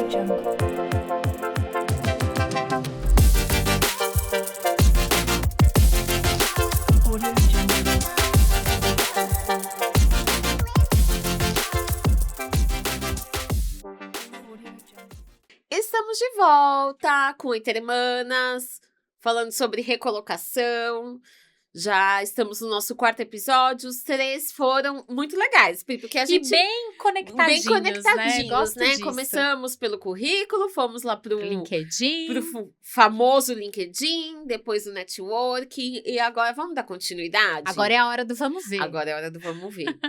Jungle. Audio Jungle. Estamos de volta com Intermanas, falando sobre recolocação. Já estamos no nosso 4º episódio. Os 3 foram muito legais, porque a gente... bem conectadinhos, Gosto né? disso. Começamos pelo currículo, fomos lá pro LinkedIn. famoso LinkedIn, depois o networking, e agora vamos dar continuidade? Agora é a hora do vamos ver. Agora é a hora do vamos ver.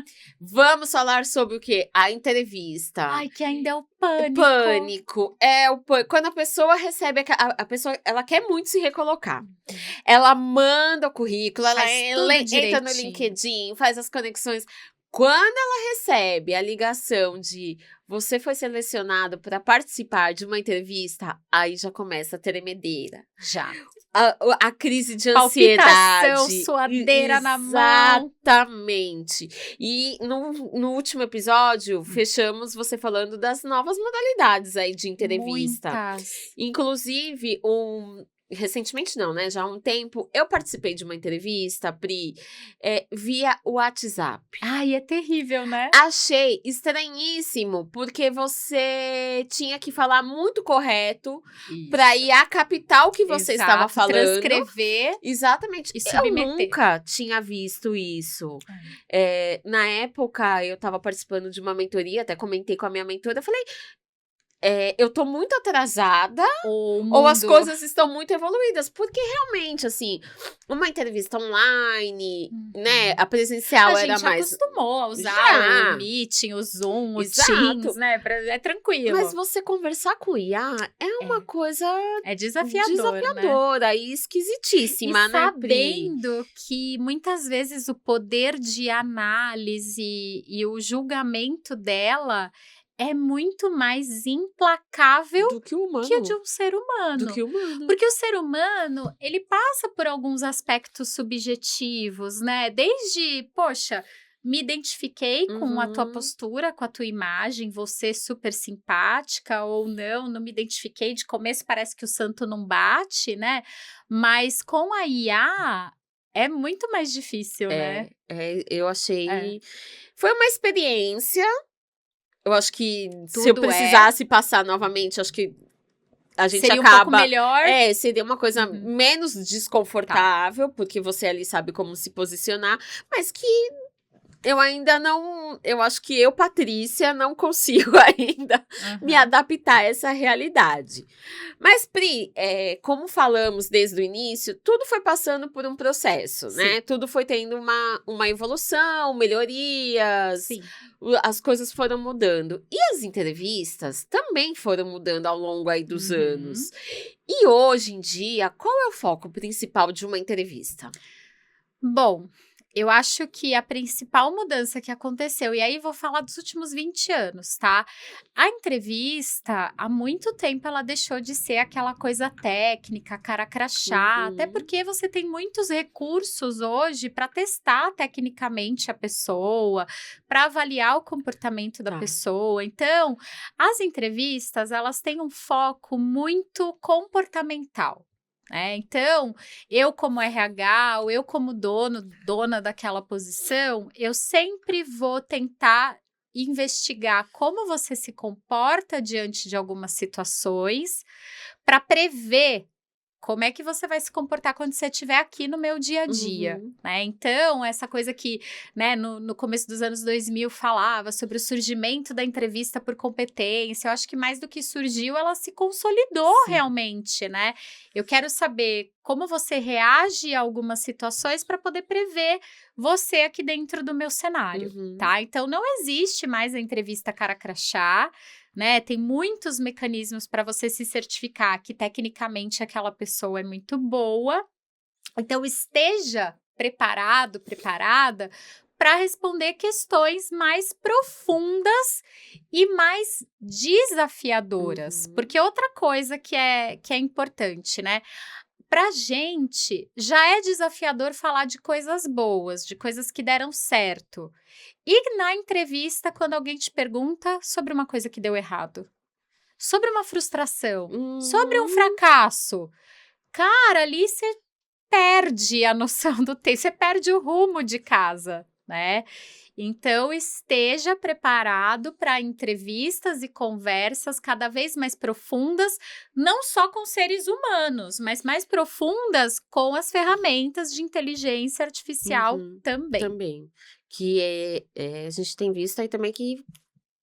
Vamos falar sobre o quê? A entrevista. Ai, que ainda é o pânico. Pânico. Quando a pessoa recebe, a pessoa, ela quer muito se recolocar. Ela manda o currículo, ela entra no LinkedIn, faz as conexões. Quando ela recebe a ligação de você foi selecionado para participar de uma entrevista, aí já começa a tremedeira. Já. A crise de ansiedade. Palpitação, suadeira na mão. Exatamente. E no último episódio, fechamos você falando das novas modalidades aí de entrevista. Muitas. Inclusive, recentemente não, né? Já há um tempo, eu participei de uma entrevista, Pri, via WhatsApp. Ai, é terrível, né? Achei estranhíssimo, porque você tinha que falar muito correto para ir à capital que você estava falando. Transcrever. Exatamente. E submeter. Eu nunca tinha visto isso. Na época, eu estava participando de uma mentoria, até comentei com a minha mentora, eu falei... eu tô muito atrasada ou as coisas estão muito evoluídas. Porque realmente, assim, uma entrevista online, né? A presencial era mais... A gente acostumou a usar o Meeting, o Zoom, o Teams, né? É tranquilo. Mas você conversar com o IA é uma coisa... É desafiadora, né? E esquisitíssima, e né, Pri? Sabendo que muitas vezes o poder de análise e o julgamento dela... é muito mais implacável do que o humano. Que o de um ser humano. Do que o humano. Porque o ser humano, ele passa por alguns aspectos subjetivos, né? Desde, poxa, me identifiquei com a tua postura, com a tua imagem, você super simpática ou não me identifiquei. De começo parece que o santo não bate, né? Mas com a IA... é muito mais difícil, né? Eu achei... Foi uma experiência... Eu acho que Tudo se eu precisasse passar novamente, acho que a gente seria acaba... um pouco melhor. Seria uma coisa menos desconfortável, porque você ali sabe como se posicionar, mas que eu ainda não... Eu acho que eu, Patrícia, não consigo ainda me adaptar a essa realidade. Mas, Pri, como falamos desde o início, tudo foi passando por um processo, né? Tudo foi tendo uma evolução, melhorias... Sim. As coisas foram mudando. E as entrevistas também foram mudando ao longo aí dos anos. E hoje em dia, qual é o foco principal de uma entrevista? Bom, eu acho que a principal mudança que aconteceu, e aí vou falar dos últimos 20 anos, tá? A entrevista, há muito tempo, ela deixou de ser aquela coisa técnica, cara crachá, até porque você tem muitos recursos hoje para testar tecnicamente a pessoa, para avaliar o comportamento da pessoa. Então, as entrevistas, elas têm um foco muito comportamental. Então, eu como RH, ou eu como dona daquela posição, eu sempre vou tentar investigar como você se comporta diante de algumas situações para prever como é que você vai se comportar quando você estiver aqui no meu dia a dia, né? Então, essa coisa que, né, no começo dos anos 2000 falava sobre o surgimento da entrevista por competência, eu acho que mais do que surgiu, ela se consolidou realmente, né? Eu quero saber como você reage a algumas situações para poder prever você aqui dentro do meu cenário, tá? Então, não existe mais a entrevista cara crachá, né? Tem muitos mecanismos para você se certificar que tecnicamente aquela pessoa é muito boa. Então, esteja preparado, preparada para responder questões mais profundas e mais desafiadoras. Porque outra coisa que é importante, né? Pra gente, já é desafiador falar de coisas boas, de coisas que deram certo. E na entrevista, quando alguém te pergunta sobre uma coisa que deu errado? sobre uma frustração, sobre um Uhum. fracasso, cara, ali você perde a noção do tempo, você perde o rumo de casa, né? Então, esteja preparado para entrevistas e conversas cada vez mais profundas, não só com seres humanos, mas mais profundas com as ferramentas de inteligência artificial Uhum. também. Também. Que a gente tem visto aí também que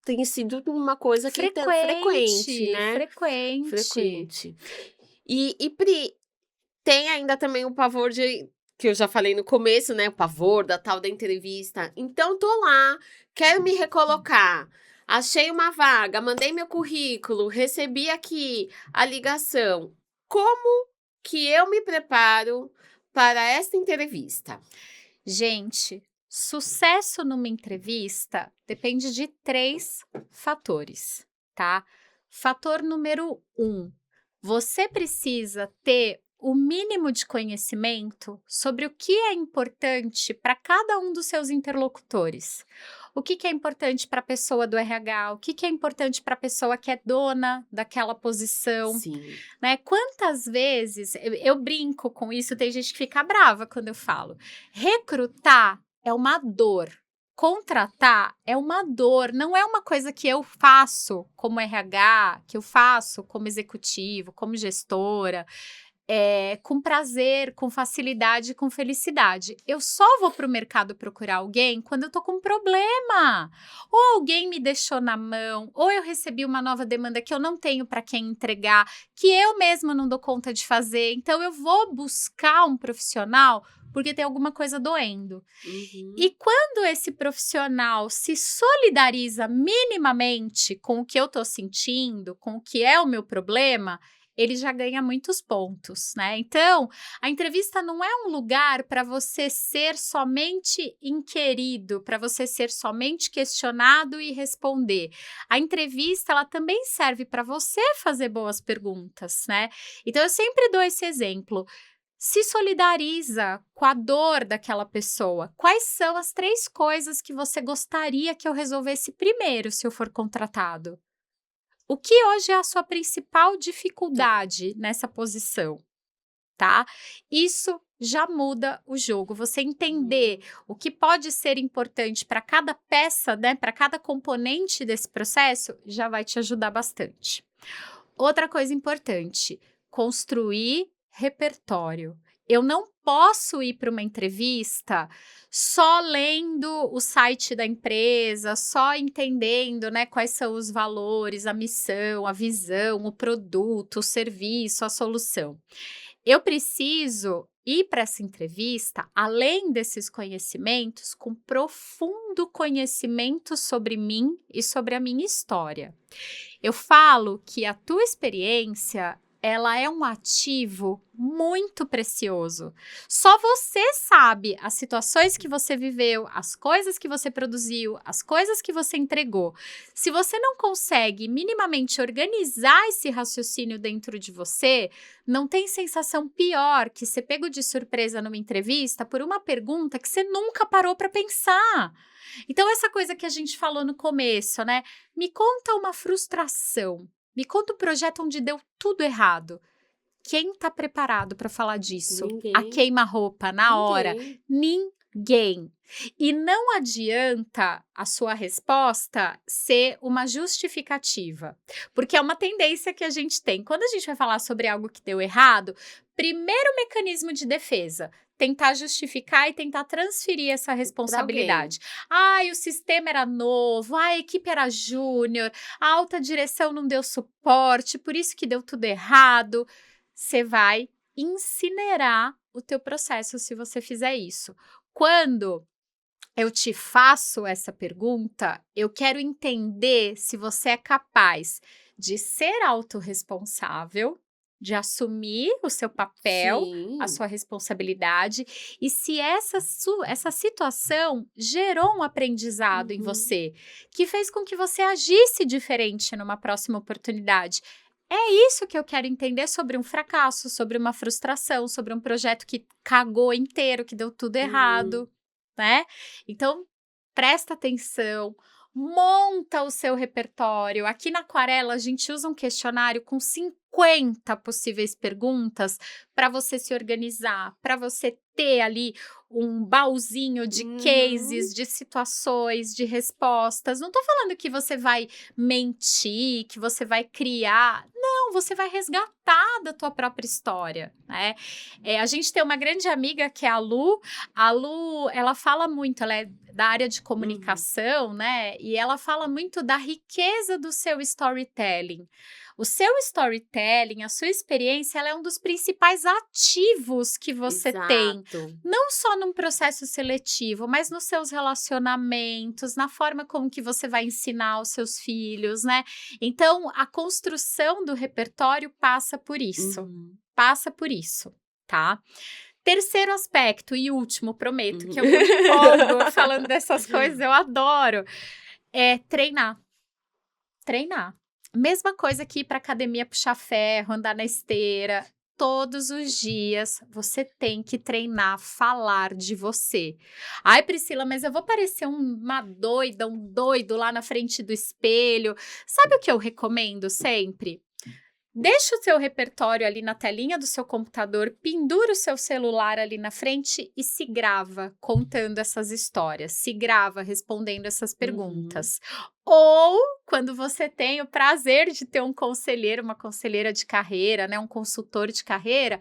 tem sido uma coisa que frequente, né? Frequente. Frequente. E Pri, tem ainda também o pavor que eu já falei no começo, né? O pavor da tal da entrevista. Então, tô lá, quero me recolocar. Achei uma vaga, mandei meu currículo, recebi aqui a ligação. Como que eu me preparo para esta entrevista? Gente, sucesso numa entrevista depende de 3 fatores, tá? Fator número 1, você precisa ter o mínimo de conhecimento sobre o que é importante para cada um dos seus interlocutores. O que é importante para a pessoa do RH, o que é importante para a pessoa que é dona daquela posição, Sim. né? Quantas vezes eu brinco com isso, tem gente que fica brava quando eu falo. Recrutar é uma dor. Contratar é uma dor, não é uma coisa que eu faço como RH, que eu faço como executivo, como gestora, com prazer, com facilidade, com felicidade. Eu só vou para o mercado procurar alguém quando eu tô com um problema. Ou alguém me deixou na mão, ou eu recebi uma nova demanda que eu não tenho para quem entregar, que eu mesma não dou conta de fazer. Então eu vou buscar um profissional porque tem alguma coisa doendo. Uhum. E quando esse profissional se solidariza minimamente com o que eu estou sentindo, com o que é o meu problema, ele já ganha muitos pontos, né? Então, a entrevista não é um lugar para você ser somente inquirido, para você ser somente questionado e responder. A entrevista, ela também serve para você fazer boas perguntas, né? Então, eu sempre dou esse exemplo. Se solidariza com a dor daquela pessoa. Quais são as 3 coisas que você gostaria que eu resolvesse primeiro se eu for contratado? O que hoje é a sua principal dificuldade nessa posição, tá? Isso já muda o jogo. Você entender o que pode ser importante para cada peça, né, para cada componente desse processo, já vai te ajudar bastante. Outra coisa importante, construir repertório. Eu não posso ir para uma entrevista só lendo o site da empresa, só entendendo, né, quais são os valores, a missão, a visão, o produto, o serviço, a solução. Eu preciso ir para essa entrevista, além desses conhecimentos, com profundo conhecimento sobre mim e sobre a minha história. Eu falo que a tua experiência, ela é um ativo muito precioso. Só você sabe as situações que você viveu, as coisas que você produziu, as coisas que você entregou. Se você não consegue minimamente organizar esse raciocínio dentro de você, não tem sensação pior que ser pego de surpresa numa entrevista por uma pergunta que você nunca parou para pensar. Então, essa coisa que a gente falou no começo, né? Me conta uma frustração. Me conta um projeto onde deu tudo errado. Quem está preparado para falar disso? A Ninguém. queima-roupa na hora? Ninguém. Ninguém. E não adianta a sua resposta ser uma justificativa, porque é uma tendência que a gente tem. Quando a gente vai falar sobre algo que deu errado, primeiro mecanismo de defesa, tentar justificar e tentar transferir essa responsabilidade. Ai, o sistema era novo, a equipe era júnior, a alta direção não deu suporte, por isso que deu tudo errado. Você vai incinerar o teu processo se você fizer isso. Quando eu te faço essa pergunta, eu quero entender se você é capaz de ser autorresponsável, de assumir o seu papel, a Sim. sua responsabilidade, e se essa situação gerou um aprendizado em você, que fez com que você agisse diferente numa próxima oportunidade. É isso que eu quero entender sobre um fracasso, sobre uma frustração, sobre um projeto que cagou inteiro, que deu tudo errado, né? Então, presta atenção, monta o seu repertório. Aqui na Aquarela, a gente usa um questionário com 50 possíveis perguntas para você se organizar, para você ter ali um baúzinho de cases, de situações, de respostas. Não tô falando que você vai mentir, que você vai criar. Não, você vai resgatar da tua própria história, né? A gente tem uma grande amiga que é a Lu. A Lu, ela fala muito, ela é da área de comunicação, né? E ela fala muito da riqueza do seu storytelling. O seu storytelling, a sua experiência, ela é um dos principais ativos que você tem. Não só num processo seletivo, mas nos seus relacionamentos, na forma como que você vai ensinar aos seus filhos, né? Então, a construção do repertório passa por isso. Passa por isso, tá? Terceiro aspecto e último, prometo, que eu me empolgo falando dessas coisas, eu adoro, é treinar. Treinar. Mesma coisa que ir para academia, puxar ferro, andar na esteira. Todos os dias você tem que treinar, falar de você. Ai, Priscila, mas eu vou parecer uma doida, um doido lá na frente do espelho. Sabe o que eu recomendo sempre? Deixa o seu repertório ali na telinha do seu computador, pendura o seu celular ali na frente e se grava contando essas histórias, se grava respondendo essas perguntas. Ou, quando você tem o prazer de ter um conselheiro, uma conselheira de carreira, né, um consultor de carreira,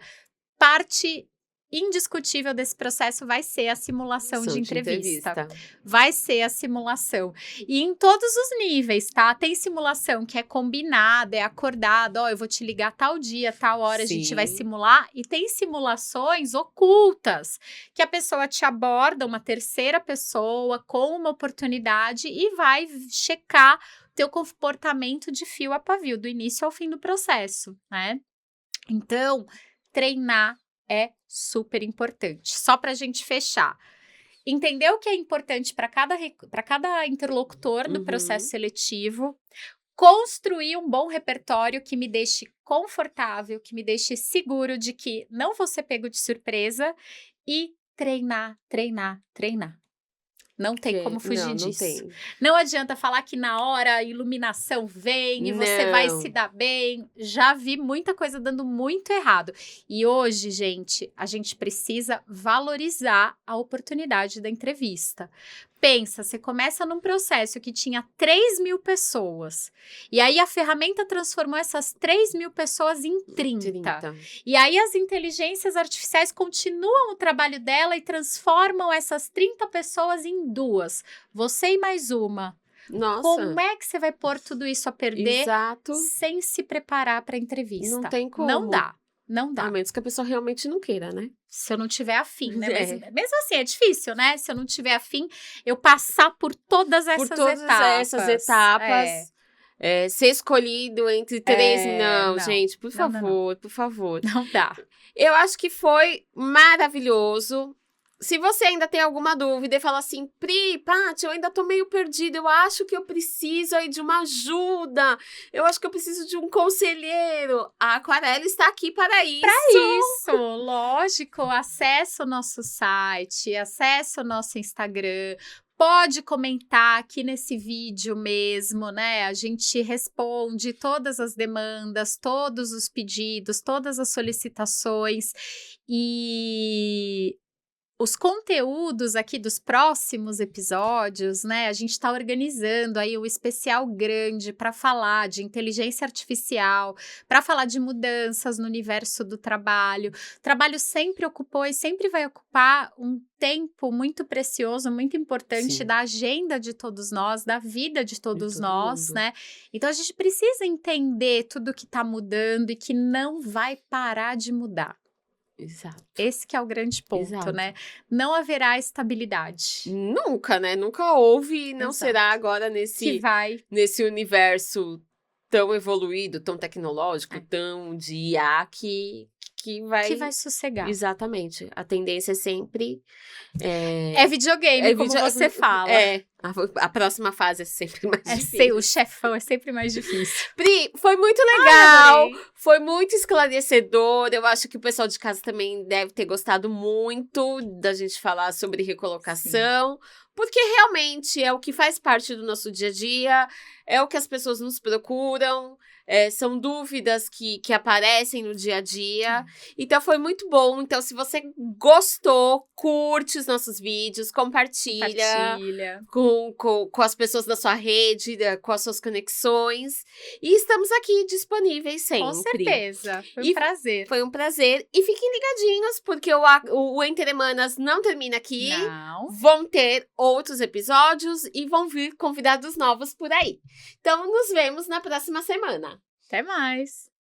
parte indiscutível desse processo vai ser a simulação de entrevista. Vai ser a simulação. E em todos os níveis, tá? Tem simulação que é combinada, é acordada. Ó, eu vou te ligar tal dia, tal hora, a gente vai simular. E tem simulações ocultas, que a pessoa te aborda, uma terceira pessoa, com uma oportunidade e vai checar teu comportamento de fio a pavio, do início ao fim do processo, né? Então, treinar é super importante. Só para a gente fechar. Entender o que é importante para cada interlocutor do processo seletivo. Construir um bom repertório que me deixe confortável, que me deixe seguro de que não vou ser pego de surpresa. E treinar, treinar, treinar. Não tem como fugir disso. Não adianta falar que na hora a iluminação vem e você vai se dar bem. Já vi muita coisa dando muito errado. E hoje, gente, a gente precisa valorizar a oportunidade da entrevista. Pensa, você começa num processo que tinha 3.000 pessoas. E aí a ferramenta transformou essas 3.000 pessoas em 30. E aí as inteligências artificiais continuam o trabalho dela e transformam essas 30 pessoas em 2. Você e mais uma. Nossa. Como é que você vai pôr tudo isso a perder sem se preparar para a entrevista? Não tem como. Não dá. Não dá. A menos que a pessoa realmente não queira, né? Se eu não tiver afim, né? Mas, mesmo assim, é difícil, né? Se eu não tiver afim, eu passar por todas essas etapas. Por todas essas etapas. Ser escolhido entre 3. Não, gente, por favor, por favor. Não dá. Eu acho que foi maravilhoso. Se você ainda tem alguma dúvida e fala assim, Pri, Paty, eu ainda tô meio perdida, eu acho que eu preciso aí de uma ajuda, eu acho que eu preciso de um conselheiro. A Aquarela está aqui para isso. Para isso, lógico, acessa o nosso site, acessa o nosso Instagram, pode comentar aqui nesse vídeo mesmo, né? A gente responde todas as demandas, todos os pedidos, todas as solicitações e os conteúdos aqui dos próximos episódios, né? A gente está organizando aí um especial grande para falar de inteligência artificial, para falar de mudanças no universo do trabalho. O trabalho sempre ocupou e sempre vai ocupar um tempo muito precioso, muito importante da agenda de todos nós, da vida de todos nós, né? Então a gente precisa entender tudo que está mudando e que não vai parar de mudar. Exato. Esse que é o grande ponto, né? Não haverá estabilidade. Nunca, né? Nunca houve e não será agora nesse universo tão evoluído, tão tecnológico, tão de IA que vai sossegar. Exatamente. A tendência é sempre... É videogame, como você fala. A próxima fase é sempre mais difícil. O chefão é sempre mais difícil. Pri, foi muito legal. Foi muito esclarecedor. Eu acho que o pessoal de casa também deve ter gostado muito da gente falar sobre recolocação. Porque realmente é o que faz parte do nosso dia a dia, é o que as pessoas nos procuram, são dúvidas que aparecem no dia a dia. Então, foi muito bom. Então, se você gostou, curte os nossos vídeos, compartilha. Com as pessoas da sua rede, com as suas conexões. E estamos aqui disponíveis sempre. Com certeza. Foi um prazer. Foi um prazer. E fiquem ligadinhos, porque o Entre Manas não termina aqui. Não. Vão ter outros episódios e vão vir convidados novos por aí. Então, nos vemos na próxima semana. Até mais.